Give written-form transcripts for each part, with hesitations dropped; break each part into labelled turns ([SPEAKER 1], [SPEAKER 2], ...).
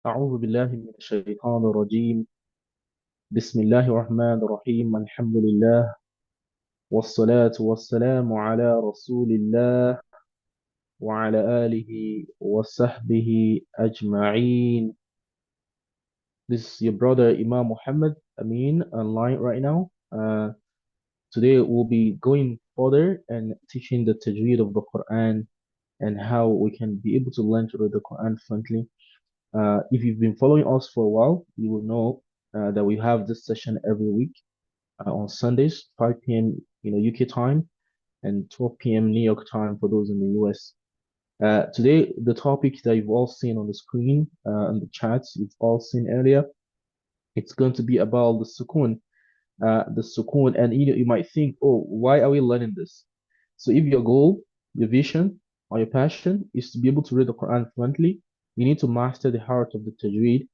[SPEAKER 1] أعوذ بالله من الشيطان الرجيم. بسم الله الرحمن الرحيم. الحمد لله والصلاة والسلام على رسول الله وعلى آله وصحبه أجمعين. This is your brother Imam Muhammad Amin online right now. Today we'll be going further and teaching the tajweed of the Quran and how we can be able to learn to read the Quran fluently. If you've been following us for a while, you will know that we have this session every week on Sundays, 5 p.m. UK time and 12 p.m. New York time for those in the US. Today, the topic that you've all seen on the screen and the chats you've all seen earlier, it's going to be about the Sukun, and you might think, oh, why are we learning this? So if your goal, your vision, or your passion is to be able to read the Quran fluently, you need to master the heart of the Tajweed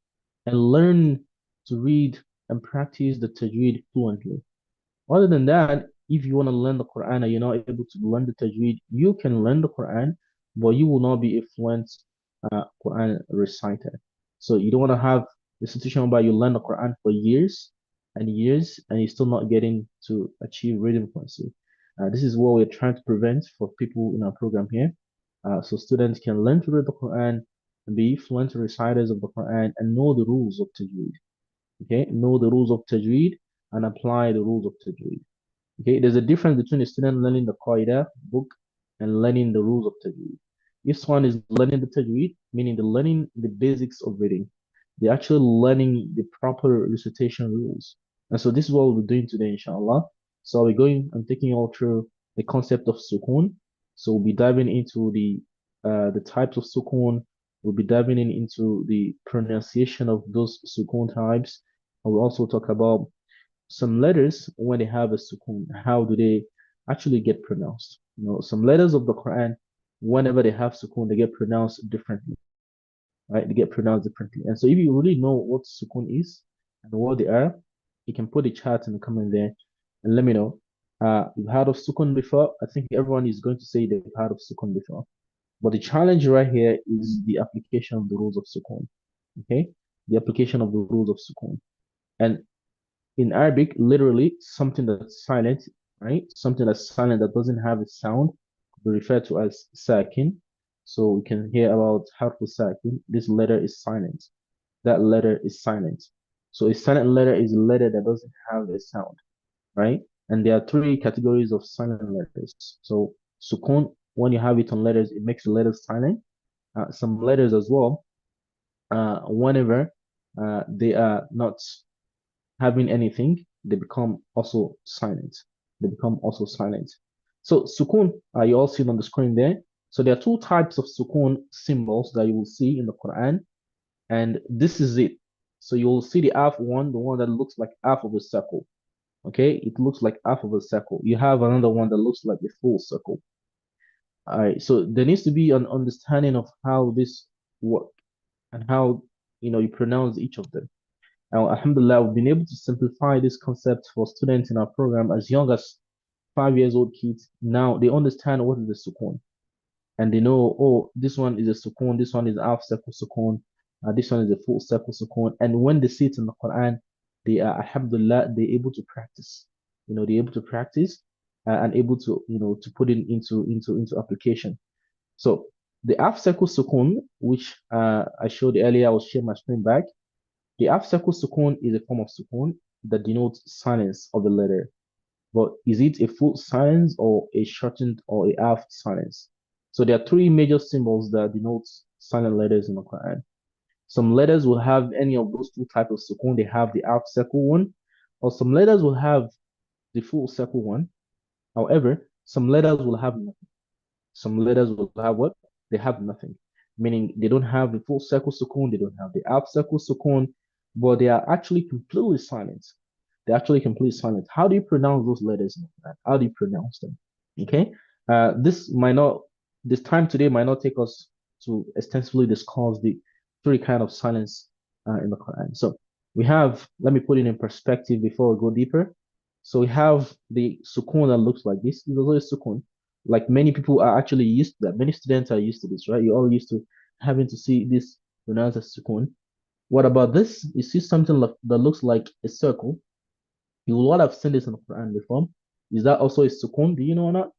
[SPEAKER 1] and learn to read and practice the Tajweed fluently. Other than that, if you want to learn the Quran and you're not able to learn the Tajweed, you can learn the Quran, but you will not be a fluent Quran reciter. So you don't want to have the situation where you learn the Quran for years and years and you're still not getting to achieve reading fluency. This is what we're trying to prevent for people in our program here. So students can learn to read the Quran and be fluent reciters of the Quran and know the rules of Tajweed. Okay, know the rules of Tajweed and apply the rules of Tajweed. Okay, there's a difference between a student learning the Qaida book and learning the rules of Tajweed. This one is learning the Tajweed, meaning the learning the basics of reading. They're actually learning the proper recitation rules. And so this is what we'll be doing today, inshallah. So we're going and taking you all through the concept of Sukun. So we'll be diving into the types of Sukun. We'll be diving into the pronunciation of those Sukun types. And we'll also talk about some letters when they have a sukun, how do they actually get pronounced? Some letters of the Quran, whenever they have sukun, they get pronounced differently, right? They get pronounced differently. And so if you really know what sukun is and what they are, you can put a chart in the comment there and let me know. You've heard of sukun before? I think everyone is going to say they've heard of sukun before. But the challenge right here is the application of the rules of sukun. Okay? The application of the rules of sukun. And in Arabic, literally something that's silent, right? Something that's silent that doesn't have a sound we refer to as sakin. So we can hear about harfu sakin. This letter is silent. That letter is silent. So a silent letter is a letter that doesn't have a sound, right? And there are three categories of silent letters. So sukun, when you have it on letters, it makes the letters silent. Some letters as well, whenever they are not having anything, they become also silent. They become also silent. So sukun, you all see it on the screen there. So there are two types of sukun symbols that you will see in the Quran, and this is it. So you will see the half one, the one that looks like half of a circle. Okay, it looks like half of a circle. You have another one that looks like a full circle. All right, so there needs to be an understanding of how this work and how you pronounce each of them. Now, alhamdulillah, we've been able to simplify this concept for students in our program as young as 5 years old kids. Now they understand what is the sukun and they know, oh, this one is a sukun, this one is half circle sukun, this one is a full circle sukun. And when they see it in the Quran, they are, alhamdulillah, they're able to practice. They're able to practice and able to, to put it into application. So the half circle sukun, which I showed earlier, I will share my screen back. The half circle sukun is a form of sukun that denotes silence of the letter. But is it a full silence or a shortened or a half silence? So there are three major symbols that denote silent letters in the Quran. Some letters will have any of those two types of sukun. They have the half circle one, or some letters will have the full circle one. However, some letters will have nothing. Some letters will have what? They have nothing. Meaning they don't have the full circle sukun, they don't have the half circle sukun, but they are actually completely silent. They're actually completely silent. How do you pronounce those letters? How do you pronounce them? Okay. This might not, this time today might not take us to extensively discuss the three kind of silence in the Quran. So we have, let me put it in perspective before we go deeper. So we have the sukun that looks like this. This is also a sukun. Like many people are actually used to that. Many students are used to this, right? You're all used to having to see this pronounced as sukun. What about this? You see something that looks like a circle. You will not have seen this in the Quran before. Is that also a sukun? Do you know or not?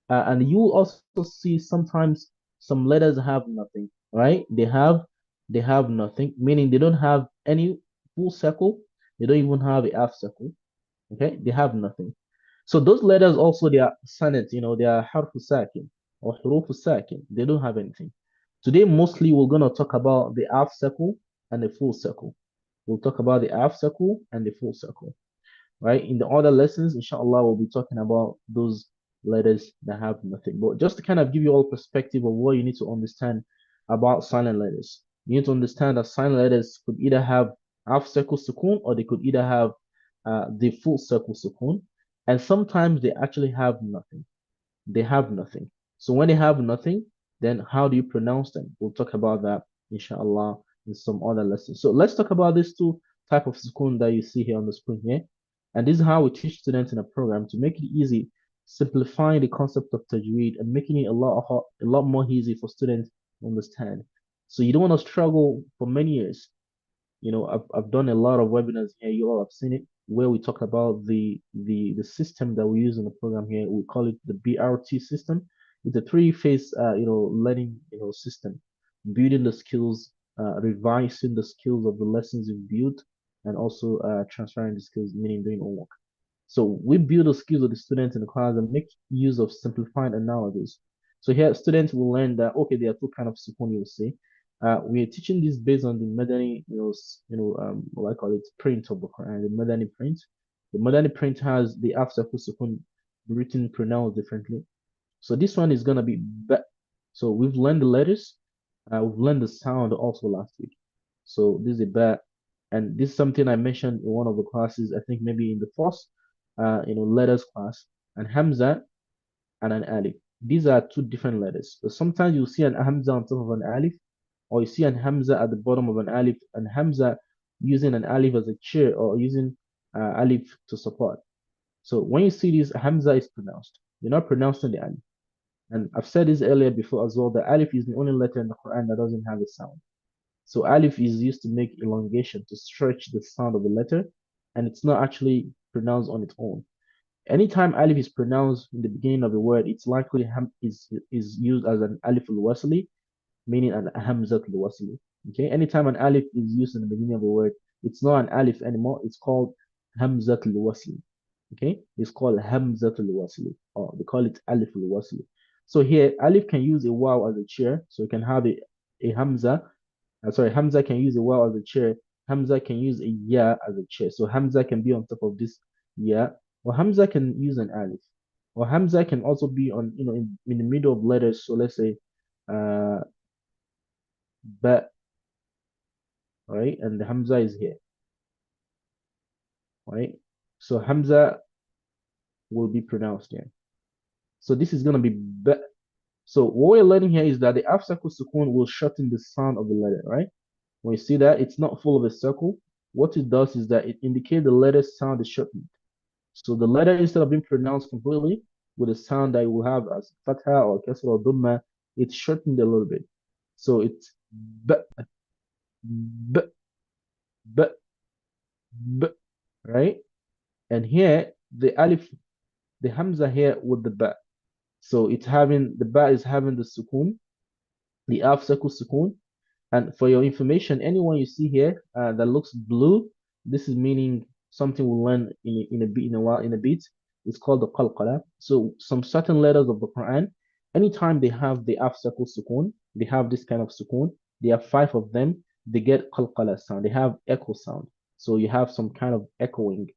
[SPEAKER 1] And you will also see sometimes some letters have nothing, right? They have nothing, meaning they don't have any full circle. They don't even have a half circle. Okay, they have nothing. So those letters also they are silent, they are harfu sakin or hurufu sakin. They don't have anything. Today mostly we're gonna talk about the half circle and the full circle. We'll talk about the half circle and the full circle, right? In the other lessons, inshallah, we'll be talking about those letters that have nothing. But just to kind of give you all perspective of what you need to understand about silent letters, you need to understand that silent letters could either have half circle sukun or they could either have the full circle sukun, and sometimes they actually have nothing. They have nothing. So when they have nothing, then how do you pronounce them? We'll talk about that, inshallah, in some other lessons. So let's talk about these two type of sukun that you see here on the screen here. And this is how we teach students in a program to make it easy, simplifying the concept of tajweed and making it a lot more easy for students to understand. So you don't want to struggle for many years. I've done a lot of webinars here. You all have seen it, where we talk about the system that we use in the program here. We call it the BRT system. It's a three-phase, learning, system, building the skills, revising the skills of the lessons you've built, and also transferring the skills, meaning doing homework. So we build the skills of the students in the class and make use of simplified analogies. So here, students will learn that there are two kind of sukun you will see. We are teaching this based on the Madani, what I call it, print of the Quran, the Madani print. The Madani print has the after sukun written pronounced differently. So this one is gonna be ba. So we've learned the letters, we've learned the sound also last week. So this is a ba, and this is something I mentioned in one of the classes. I think maybe in the first, letters class. And Hamza and an alif. These are two different letters. So sometimes you'll see an Hamza on top of an alif, or you see an Hamza at the bottom of an alif, and Hamza using an alif as a chair or using alif to support. So when you see this, Hamza is pronounced. You're not pronouncing the alif. And I've said this earlier before as well, that alif is the only letter in the Quran that doesn't have a sound. So alif is used to make elongation, to stretch the sound of the letter, and it's not actually pronounced on its own. Anytime alif is pronounced in the beginning of a word, it's likely is used as an alif al-wasli, meaning an hamzat al-wasli. Okay, anytime an alif is used in the beginning of a word, it's not an alif anymore. It's called hamzat al-wasli. Okay, it's called hamzat al-wasli, or they call it alif al-wasli. So here, alif can use a waw as a chair, so you can have a hamza. Hamza can use a waw as a chair. Hamza can use a ya as a chair. So Hamza can be on top of this ya, or Hamza can use an alif, or Hamza can also be on, in the middle of letters. So let's say, uh, ba, right, and the Hamza is here, right. So Hamza will be pronounced here. So this is gonna be ba. So what we're learning here is that the half circle sukun will shorten the sound of the letter, right? When you see that it's not full of a circle, what it does is that it indicates the letter sound is shortened. So the letter, instead of being pronounced completely with a sound that you will have as fatha or kasra or dhamma, it's shortened a little bit. So it's b, b, b, b, right? And here the alif, the hamza here with the ba. So it's having the ba is having the sukun, the alf circle sukun. And for your information, anyone you see here that looks blue, this is meaning something we'll learn in a while, in a bit. It's called the qalqala. So some certain letters of the Quran, anytime they have the half circle sukun, they have this kind of sukun. There are five of them. They get qalqala sound. They have echo sound. So you have some kind of echoing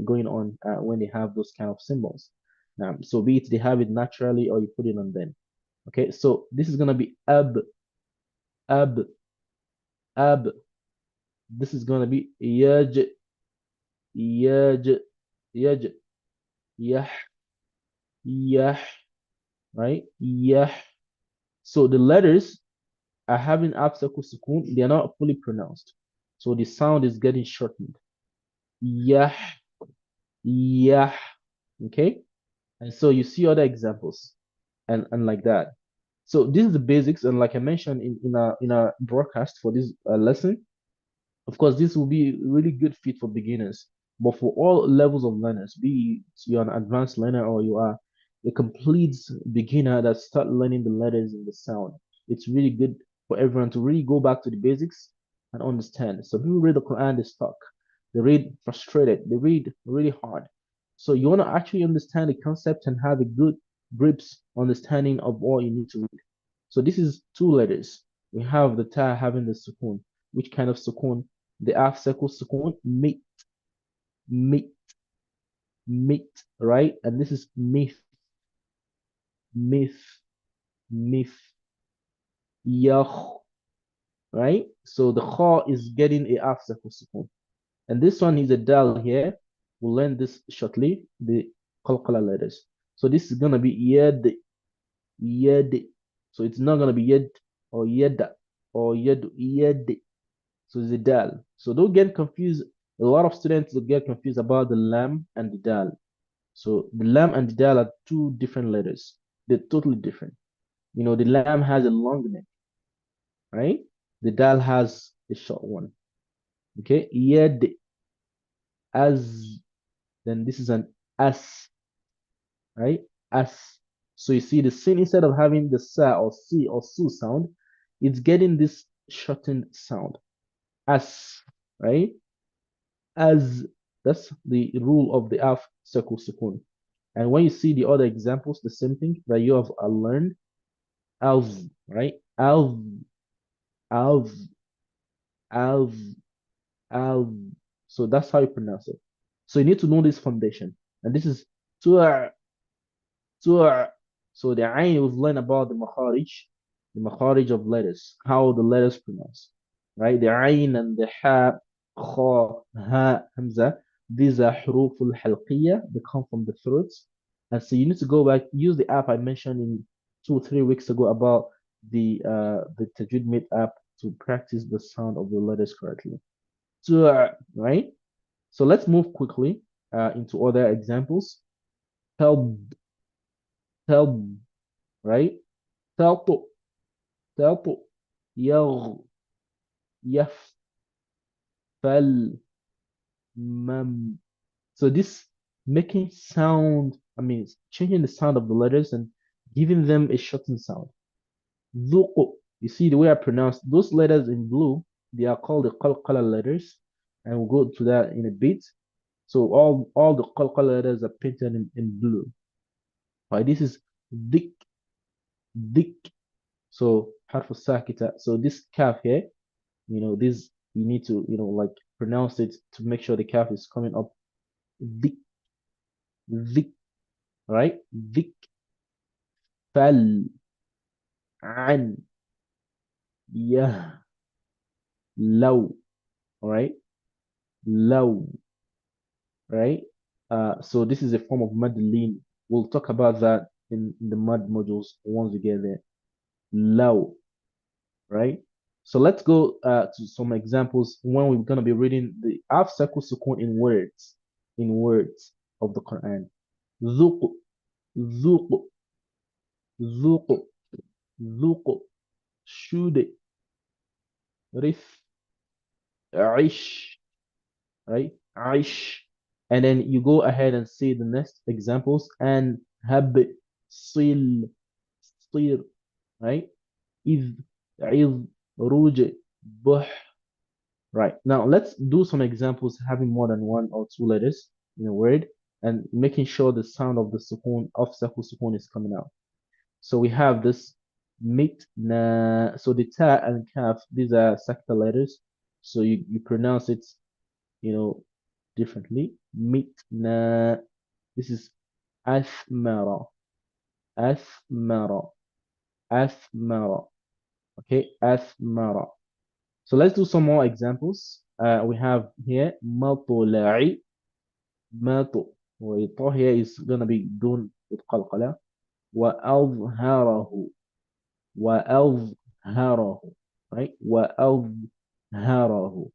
[SPEAKER 1] going on when they have those kind of symbols. So be it they have it naturally or you put it on them. Okay, so this is gonna be ab, ab. This is gonna be yaj, yaj, yaj, yah, yah, right? Yah. So the letters are having absakul sukun. They are not fully pronounced. So the sound is getting shortened. Yah, yah. Okay? And so you see other examples and like that. So this is the basics. And like I mentioned in our broadcast for this lesson, Of course, this will be a really good fit for beginners, but for all levels of learners, be it you're an advanced learner or you are a complete beginner that start learning the letters and the sound, it's really good for everyone to really go back to the basics and understand. So people read the Quran, they stuck, they read frustrated, they read really hard. So you want to actually understand the concept and have a good grips understanding of what you need to read. So this is two letters. We have the ta having the sukun. Which kind of sukun? The half circle sukun, meet, meet, meet, right? And this is myth, myth, myth, yah, right? So the kha is getting a half circle sukun. And this one is a dal here. We'll learn this shortly, the qalqala letters. So this is gonna be yad, yad. So it's not gonna be yad or yada or yad, yad. So it's a dal. So don't get confused. A lot of students will get confused about the lam and the dal. So the lam and the dal are two different letters. They're totally different. You know, the lam has a long neck, right? The dal has a short one. Okay, yed as, then this is an as, right? As. So you see the sin, instead of having the sa or si or su sound, it's getting this shortened sound. As, right? As, that's the rule of the half circle sukun. And when you see the other examples, the same thing that you have learned, as, right? As, as, as. So that's how you pronounce it. So you need to know this foundation. And this is tu'a, tu'a. So the ayn, we've learned about the makharij of letters, how the letters pronounce, right? The ayn and the ha, kha, ha, hamza. These are huruf al-halqiyya. They come from the throats. And so you need to go back, use the app I mentioned in 2 or 3 weeks ago about the Tajweed Mate app to practice the sound of the letters correctly. So, right? So let's move quickly into other examples. Help, help, right? Help, help, يغ, يفل, مم. So this making sound, I mean, changing the sound of the letters and giving them a shortened sound. ذوق. You see the way I pronounce those letters in blue, they are called the qalqala letters, and we'll go to that in a bit. So all the qalqala letters are painted in blue. Right, this is dik, dik. So harf sakita. So this calf here, this you need to, like pronounce it to make sure the calf is coming up. Dik, dik, right? Dik, fal, an, yah, low, right? Low, right? So this is a form of mad lean. We'll talk about that in the mud modules once we get there. Low, right? So let's go to some examples when we're going to be reading the half circle sukun in words of the Quran. ذوق, ذوق, ذوق, ذوق, should, rif, عيش, right? عيش. And then you go ahead and see the next examples and hab, sil, صير, right? إذ, عظ, روج, buh. Right. Now let's do some examples having more than one or two letters in a word and making sure the sound of the sukun of sakul sukun is coming out. So we have this mitna. So the ta and kaf, these are sakta letters. So you pronounce it, differently. Mitna. This is athmara. Athmara. Athmara. Okay, athmara. So let's do some more examples. We have here مطلع, مطلع. والطاء here is gonna be done with قلقلة. وأظهره, وأظهره, right? وأظهره.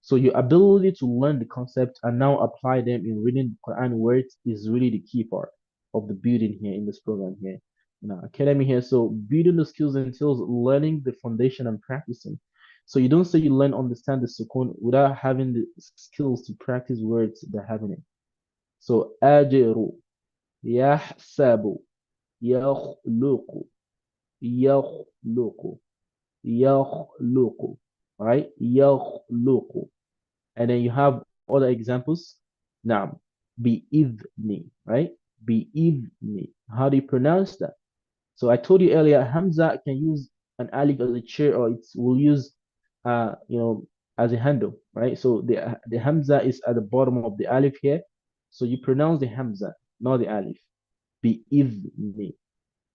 [SPEAKER 1] So your ability to learn the concept and now apply them in reading Quran words is really the key part of the building here in this program here. Academy here. So building the skills entails learning the foundation and practicing. So you don't say you learn understand the sukun without having the skills to practice words that have in it. So ajiru, yahsabu, yakhluqu, yakhluqu, yakhluqu, right? Yakhluqu. And then you have other examples. Naam, bi'idhni, right? Bi'idhni. How do you pronounce that? So I told you earlier, Hamza can use an alif as a chair, or it will use, you know, as a handle, right? So the Hamza is at the bottom of the alif here. So you pronounce the Hamza, not the alif. بإذن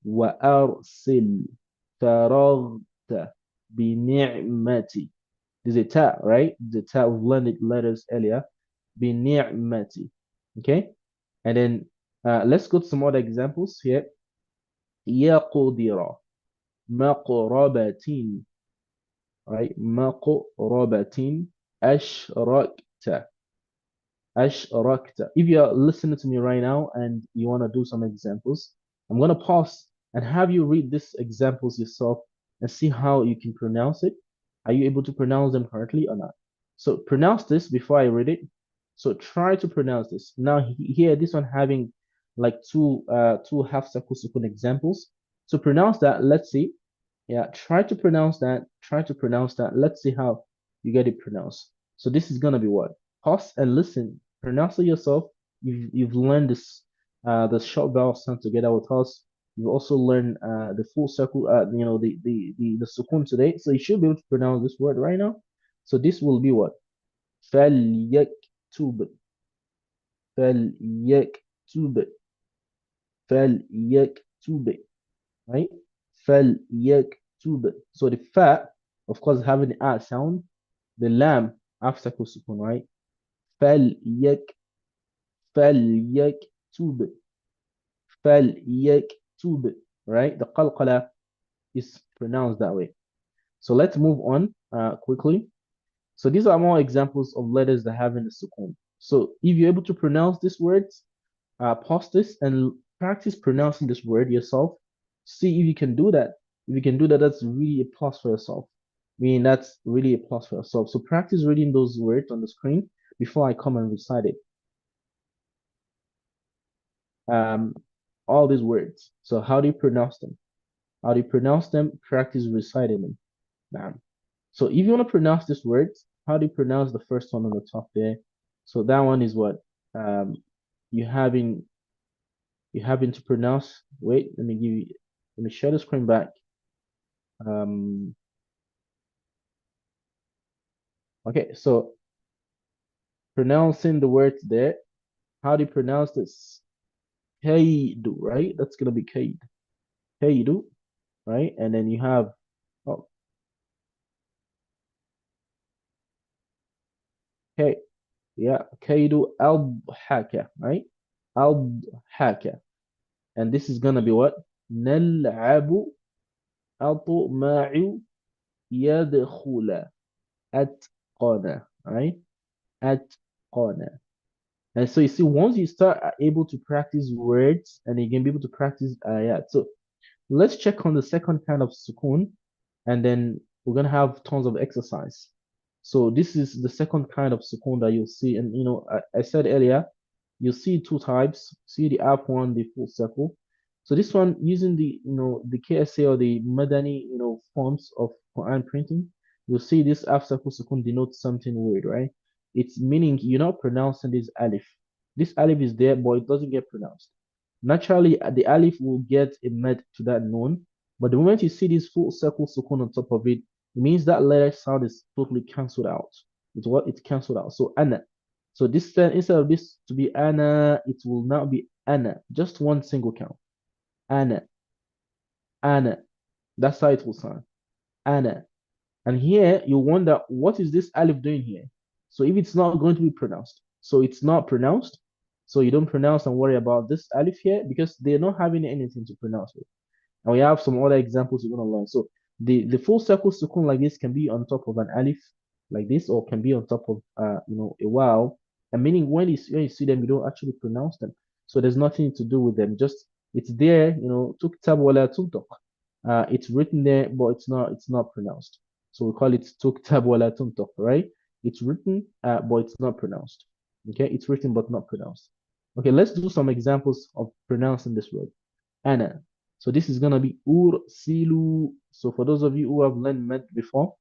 [SPEAKER 1] وأرسل فرغت بنعمتي. There's a ta, right? The ta, we've learned it letters earlier. بنعمتي. Okay? And then let's go to some other examples here. يقدر مقربة, right? مقربة أشركت. Ashrakta. If you're listening to me right now and you want to do some examples, I'm going to pause and have you read these examples yourself and see how you can pronounce it. Are you able to pronounce them correctly or not? So pronounce this before I read it. So try to pronounce this. Now here, this one having like two half circle sukun examples. So pronounce that. Let's see. Yeah, try to pronounce that. Try to pronounce that. Let's see how you get it pronounced. So this is gonna be what? Pause and listen. Pronounce it yourself. You've learned this the short vowel sound together with us. You've also learned the full circle the sukun today. So you should be able to pronounce this word right now. So this will be what? فليكتب فليكتب فليكتب, right? فليكتب. So the fa, of course, having the a sound, the lam after sukun, right? فليك فليكتب فليكتب, right? The qalqala is pronounced that way. So let's move on quickly. So these are more examples of letters that have in the sukun. So if you're able to pronounce these words, pause this and practice pronouncing this word yourself. See if you can do that. If you can do that, that's really a plus for yourself. I mean, that's really a plus for yourself. So practice reading those words on the screen before I come and recite it. All these words. So how do you pronounce them? How do you pronounce them? Practice reciting them. Now, so if you want to pronounce these words, how do you pronounce the first one on the top there? So that one is what you having to pronounce. Wait, let me share the screen back. Okay, so pronouncing the words there. How do you pronounce this? Kaidu, right? That's gonna be kaid. Kaidu, right? And then you have, oh, okay, yeah, kaidu al-haka, right? Al-haka. And this is gonna be what? Nal'abu atma'u yadkhula atqana, right? Atqana. And so you see, once you start able to practice words, and you can be able to practice ayat. So let's check on the second kind of sukun, and then we're gonna have tons of exercise. So this is the second kind of sukun that you'll see, and I said earlier, you'll see two types. See the app one, the full circle. So this one using the KSA or the Madani forms of Quran printing, you'll see this app circle sukun denotes something weird, right? It's meaning you're not pronouncing this alif. This alif is there, but it doesn't get pronounced. Naturally, the alif will get a med to that noun, but the moment you see this full circle sukun on top of it, it means that letter sound is totally cancelled out. It's cancelled out. So ana. So this instead of this to be ana, it will now be ana. Just one single count. Ana. Ana. That's how it will sound. Ana. And here you wonder, what is this alif doing here? So if it's not going to be pronounced, so it's not pronounced. So you don't pronounce and worry about this alif here because they're not having anything to pronounce with. And we have some other examples you're going to learn. So the full circle sukun like this can be on top of an alif like this, or can be on top of a waw. And meaning when you see them, you don't actually pronounce them. So there's nothing to do with them. Just it's there, tuktab wala tuntak. It's written there, but it's not pronounced. So we call it tuktab wala tuntak, right? It's written, but it's not pronounced. Okay, it's written but not pronounced. Okay, let's do some examples of pronouncing this word. Ana. So this is gonna be ursilu. So for those of you who have learned math before,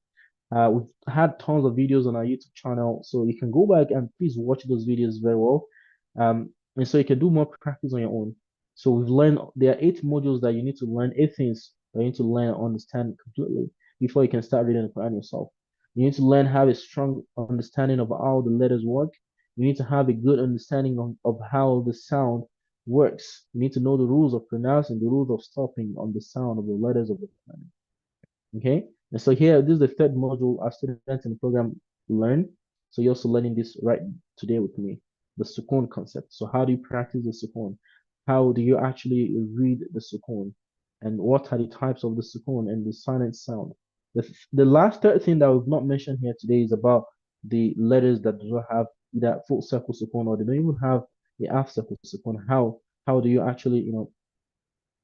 [SPEAKER 1] we've had tons of videos on our YouTube channel, so you can go back and please watch those videos very well. And so you can do more practice on your own. So we've learned there are 8 modules that you need to learn, 8 things that you need to learn and understand completely before you can start reading the Quran yourself. You need to learn have a strong understanding of how the letters work. You need to have a good understanding of how the sound works. You need to know the rules of pronouncing, the rules of stopping on the sound of the letters of the Quran. Okay, and so here, this is the third module our students in the program learn. So you're also learning this right today with me, the Sukun concept. So how do you practice the Sukun? How do you actually read the Sukun? And what are the types of the Sukun and the silent sound? The last third thing that we've not mentioned here today is about the letters that do not have either full circle Sukun or they don't even have the half circle Sukun. How do you actually,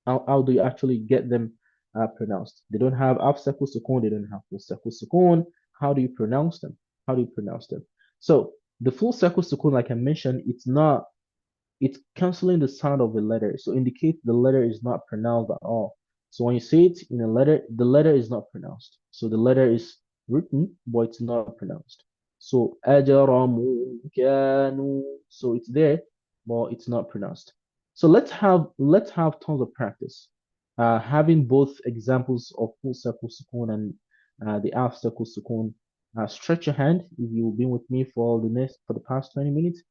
[SPEAKER 1] how do you actually get them pronounced? They don't have absakul sukun, they don't have full circle sukun. How do you pronounce them? How do you pronounce them? So the full circle sukun, like I mentioned, it's canceling the sound of the letter. So indicate the letter is not pronounced at all. So when you say it in a letter, the letter is not pronounced. So the letter is written, but it's not pronounced. So ajaramu kanu. So it's there, but it's not pronounced. So let's have tons of practice. Having both examples of full circle sukun and the half circle sukun. Stretch your hand if you've been with me for the past 20 minutes.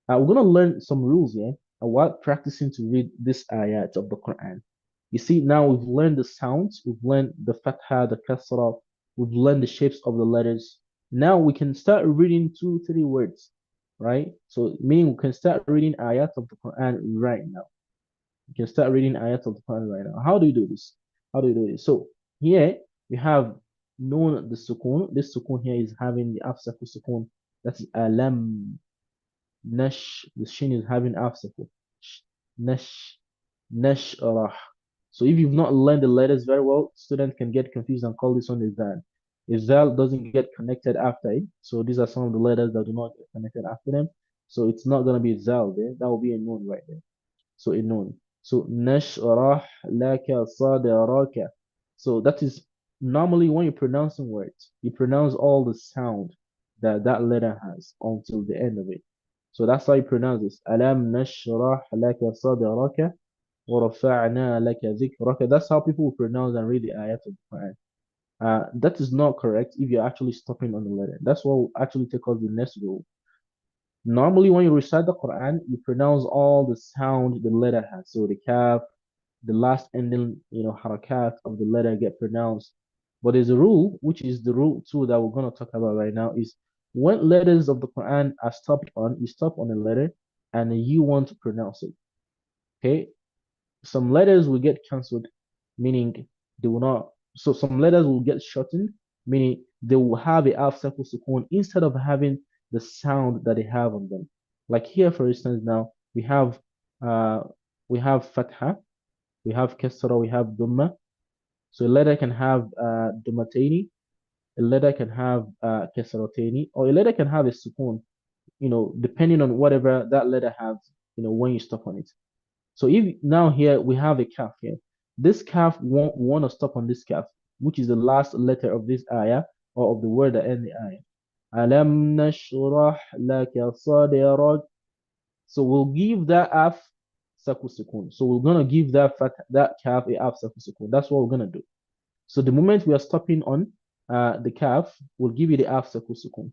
[SPEAKER 1] We're going to learn some rules here while practicing to read this ayat of the Quran. You see, now we've learned the sounds, we've learned the fatha, the kasra, we've learned the shapes of the letters. Now we can start reading 2, 3 words, right? So, meaning we can start reading ayat of the Quran right now. You can start reading ayat of the Quran right now. How do you do this? How do you do this? So, here we have known the sukun. This sukun here is having the afsaku sukun. That's alam. Nash, the shin is having obstacle. Nash, Nashrah. So if you've not learned the letters very well, students can get confused and call this one Izal. Izal doesn't get connected after it. So these are some of the letters that do not get connected after them. So it's not going to be Zal there. That will be a known right there. So a known. So Nashrah laka sadraka. So that is normally when you're pronouncing words, you pronounce all the sound that that letter has until the end of it. So that's how you pronounce this. Alam nashrah laka sadraka wa rafa'na laka dhikraka. That's how people will pronounce and read the ayat of the Quran. That is not correct if you're actually stopping on the letter. That's what will actually take us the next rule. Normally, when you recite the Quran, you pronounce all the sound the letter has. So the kaf, the last ending, harakat of the letter get pronounced. But there's a rule, which is the rule 2 that we're going to talk about right now, is when letters of the Quran are stopped on, you stop on a letter and you want to pronounce it. Okay? Some letters will get cancelled, meaning they will not. So some letters will get shortened, meaning they will have a half circle sukun instead of having the sound that they have on them. Like here, for instance, now uh we have fatha, we have kasra, we have dhamma. So a letter can have dhammatayni, a letter can have kasratayni, or a letter can have a sukun, depending on whatever that letter has, when you stop on it. So if now here we have a calf here, this calf won't want to stop on this calf, which is the last letter of this ayah or of the word that ends the ayah. Alam nashrah laka sadrak. So we'll give that half sakul sukun. So we're gonna give that calf a half sakul sukun. That's what we're gonna do. So the moment we are stopping on the calf, we'll give it a half sakul sukun.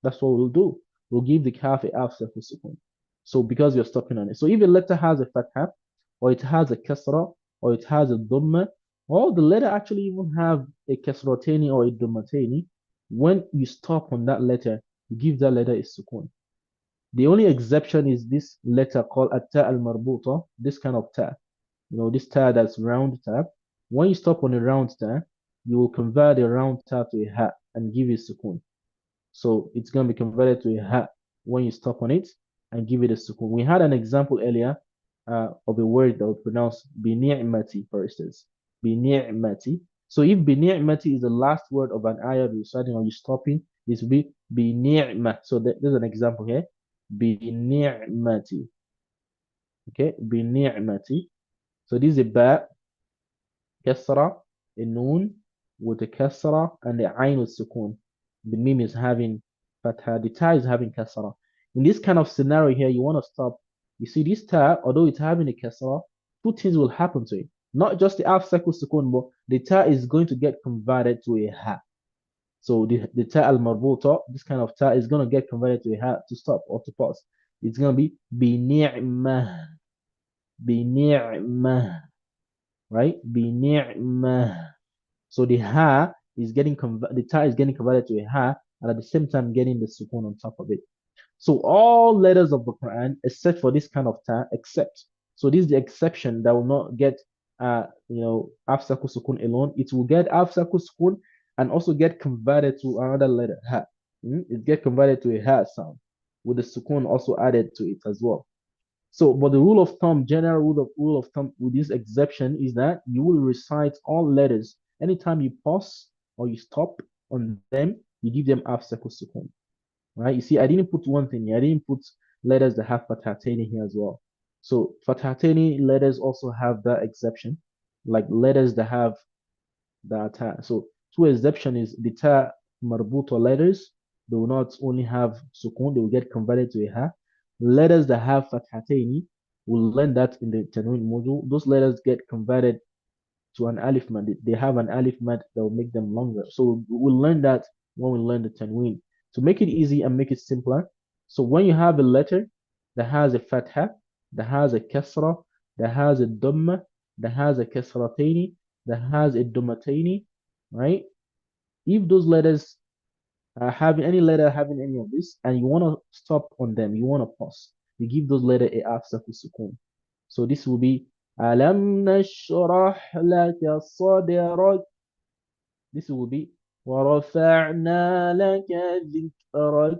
[SPEAKER 1] That's what we'll do. We'll give the calf a half circle sukun. So because you're stopping on it. So if a letter has a fatha, or it has a kasra, or it has a dhamma, or the letter actually even have a kasrateni or a dhammateni, when you stop on that letter, you give that letter a sukun. The only exception is this letter called at-ta al-marbuta, this kind of ta. This ta that's round ta. When you stop on a round ta, you will convert a round ta to a ha and give it sukun. So it's going to be converted to a ha when you stop on it and give it a sukun. We had an example earlier of a word that would pronounce bi ni'mati, for instance. Bi ni'mati. So if بِنِعْمَةِ is the last word of an ayah you're reciting or you're stopping, this will be بِنِعْمَةِ. So there's an example here. بِنِعْمَةِ. Okay, بِنِعْمَةِ. So this is a ba, kasra, a noon with a kasra, and the ayn with sukun. The mim is having fatha, the ta is having kasra. In this kind of scenario here, you want to stop. You see this ta, although it's having a kasra, two things will happen to it. Not just the half circle sukun, but the ta is going to get converted to a ha. So the ta al marbuta, this kind of ta is going to get converted to a ha to stop or to pause. It's going to be bi ni'mah, bi ni'mah, right? Bi ni'mah. So the ha is getting the ta is getting converted to a ha, and at the same time getting the sukun on top of it. So all letters of the Quran, except for this kind of ta, except. So this is the exception that will not get after sukun alone. It will get after sukun and also get converted to another letter ha. It get converted to a ha sound with the sukun also added to it as well. So, but the rule of thumb, general rule of thumb with this exception is that you will recite all letters. Anytime you pause or you stop on them, you give them half circle sukun. Right? You see, I didn't put one thing here. I didn't put letters that have fathateni here as well. So fathateni letters also have that exception, like letters that have the ta. So two exception is the ta marbuta letters. They will not only have sukun, they will get converted to a ha. Letters that have fathateni, we'll learn that in the tanween module. Those letters get converted to an alif mad. They have an alif mad that will make them longer. So we'll learn that when we learn the tanween. To make it easy and make it simpler. So when you have a letter that has a fatha, that has a kasra, that has a dhamma, that has a kasratayni, that has a dhammatayni, right? If those letters having any letter having any of this, and you want to stop on them, you want to pause, you give those letters a after sukun. So this will be ألم نشرح لك صدرك. This will be ورفعنا لك ذكرك.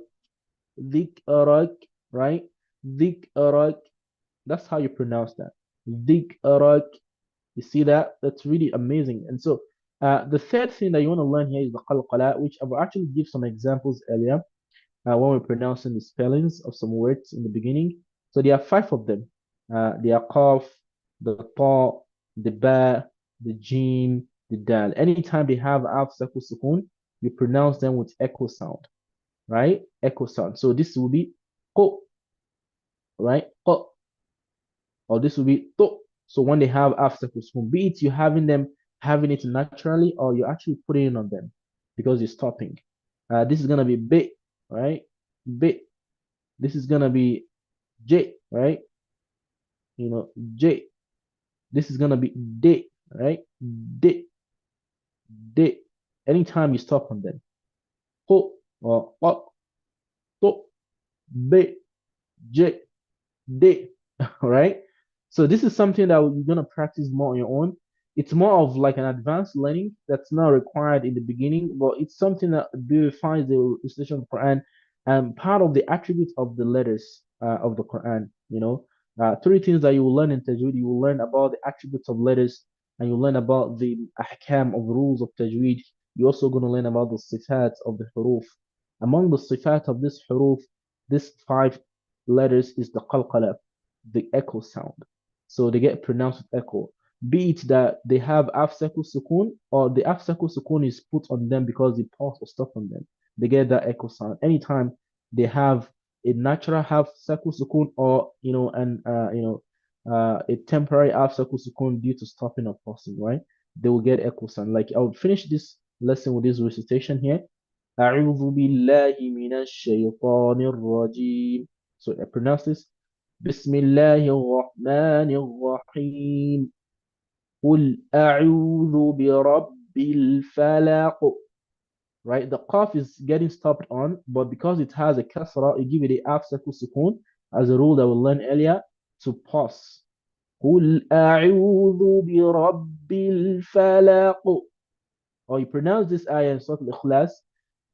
[SPEAKER 1] ذكرك, right? ذكرك. That's how you pronounce that. ذكرك. You see that? That's really amazing. And so the third thing that you want to learn here is the qalqala, which I will actually give some examples earlier when we're pronouncing the spellings of some words in the beginning. So there are five of them. They are qaf, the ta, the ba, the jim, the dal. Anytime they have alf sukun, you pronounce them with echo sound, right? Echo sound. So this will be ko, right? Ko. Or this will be to. So when they have alf sukun, be it you having it naturally, or you're actually putting it on them because you're stopping. This is gonna be bit, right? Bit. This is gonna be J, right? J. This is gonna be D, right? D, D. Anytime you stop on them. Ho or to, B, J, D. All right. So this is something that you're gonna practice more on your own. It's more of like an advanced learning that's not required in the beginning, but it's something that beautifies the recitation of the Quran and part of the attributes of the letters of the Quran. Three things that you will learn in Tajweed. You will learn about the attributes of letters, and you learn about the ahkam of rules of Tajweed. You're also going to learn about the sifat of the huruf. Among the sifat of this huruf, this five letters is the qalqala, the echo sound. So they get pronounced with echo. Be it that they have afsaku sukun or the afsaku sukun is put on them because they pause or stop on them. They get that echo sound. Anytime they have a natural half circle sukun or a temporary half circle sukun due to stopping or pausing, right? They will get echo sound. Like I'll finish this lesson with this recitation here. أعوذ بالله من الشيطان الرجيم. So I pronounce this. بسم الله الرحمن الرحيم. قل أعوذ برب الفلق. Right, the qaf is getting stopped on, but because it has a kasra, you give it a half circle sukun as a rule that we'll learn earlier to pause. قل أعوذ برب الفلق. Or you pronounce this ayah in Surah Al-Ikhlas.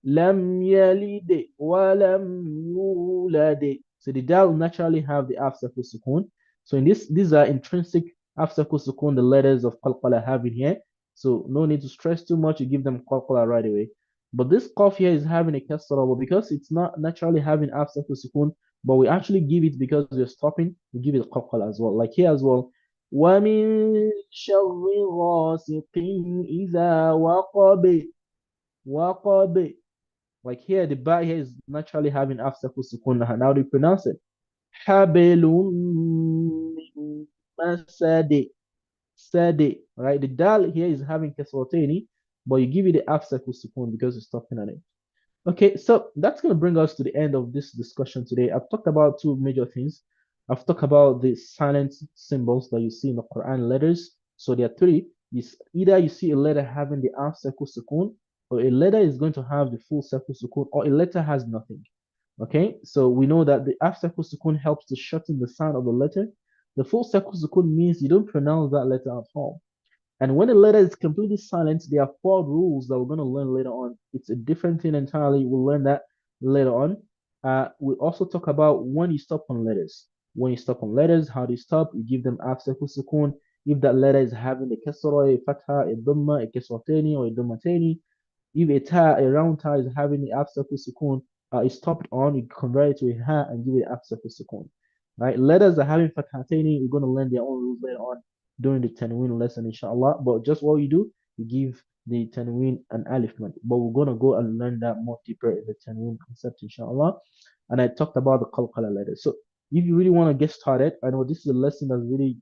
[SPEAKER 1] لم يلد ولم يولد. So the dal naturally have the half circle sukun. So in these are intrinsic half circle sukun the letters of qalqala have in here. So no need to stress too much. You give them qalqala right away. But this qaf here is having a kasra, but because it's not naturally having after sukun, but we actually give it because we're stopping, we give it qalqala as well. Like here as well. وَمِن شَرِّ غَاسِقٍ إِذَا وَقَبَ. وَقَبَ. Like here, the ba here is naturally having after sukun. How do you pronounce it? حَبْلٌ مِّن مَسَدٍ. Sade, right? The dal here is having kasratayni, but you give it the after sukun because it's stopping on it. Okay, so that's going to bring us to the end of this discussion today. I've talked about two major things. I've talked about the silent symbols that you see in the Quran letters. So there are three. Either you see a letter having the half circle sukun, or a letter is going to have the full circle sukun, or a letter has nothing. Okay, so we know that the half circle sukun helps to shorten the sound of the letter. The full circle sukun means you don't pronounce that letter at all. And when a letter is completely silent, there are four rules that we're going to learn later on. It's a different thing entirely. We'll learn that later on. We also talk about when you stop on letters. When you stop on letters, how do you stop? You give them after sukun. If that letter is having a kasra, a fatha, a dhamma, a kasratani, or a dhammatani, if a round ta is having the abstract sukun, is stopped on, you convert it to a ha and give it abstract sukun. Right? Letters that having fathatani, you're going to learn their own rules later on during the tanween lesson, inshallah. But just what you do, you give the tanween an alif mat. But we're going to go and learn that more deeper in the tanween concept, inshallah. And I talked about the qalqala letters. So if you really want to get started, I know this is a lesson that's really,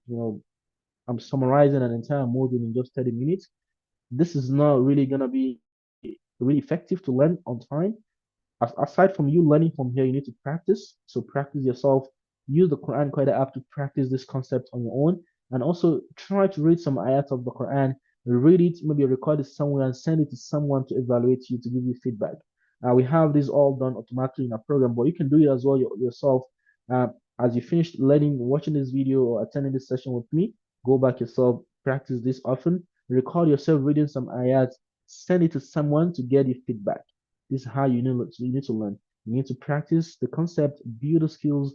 [SPEAKER 1] I'm summarizing an entire module in just 30 minutes. This is not really going to be really effective to learn on time. Aside from you learning from here, you need to practice. So practice yourself. Use the Quran Qaida app to practice this concept on your own. And also try to read some ayat of the Quran. Read it, maybe record it somewhere and send it to someone to evaluate you, to give you feedback. We have this all done automatically in our program, but you can do it as well yourself. Uh, as you finish learning, watching this video or attending this session with me, go back yourself, practice this often, record yourself reading some ayat, send it to someone to get your feedback. This is how you need to learn. You need to practice the concept, build the skills,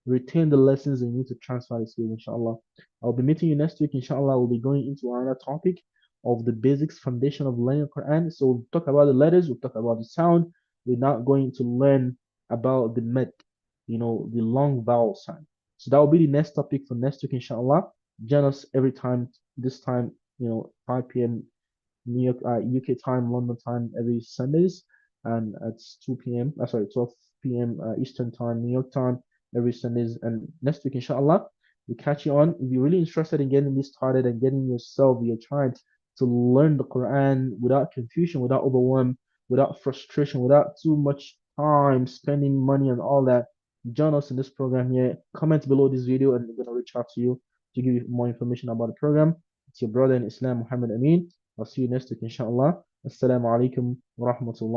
[SPEAKER 1] retain the lessons, and you need to transfer the skills, inshallah. I'll be meeting you next week, inshallah. We'll be going into another topic of the basics foundation of learning Quran. So we'll talk about the letters, we'll talk about the sound. We're not going to learn about the med, the long vowel sound. So that will be the next topic for next week, inshallah. Join us every time, this time, 5 p.m. New York, UK time, London time every Sundays, and it's 2 p.m. Sorry, 12 p.m. Eastern time, New York time every Sundays. And next week, inshallah, we catch you on. If you're really interested in getting this started and getting yourself, your child to learn the Quran without confusion, without overwhelm, without frustration, without too much time spending money and all that, join us in this program here. Comment below this video, and we're gonna reach out to you to give you more information about the program. It's your brother in Islam, Muhammad Amin. I'll see you next week, inshallah. Assalamu alaikum wa rahmatullah.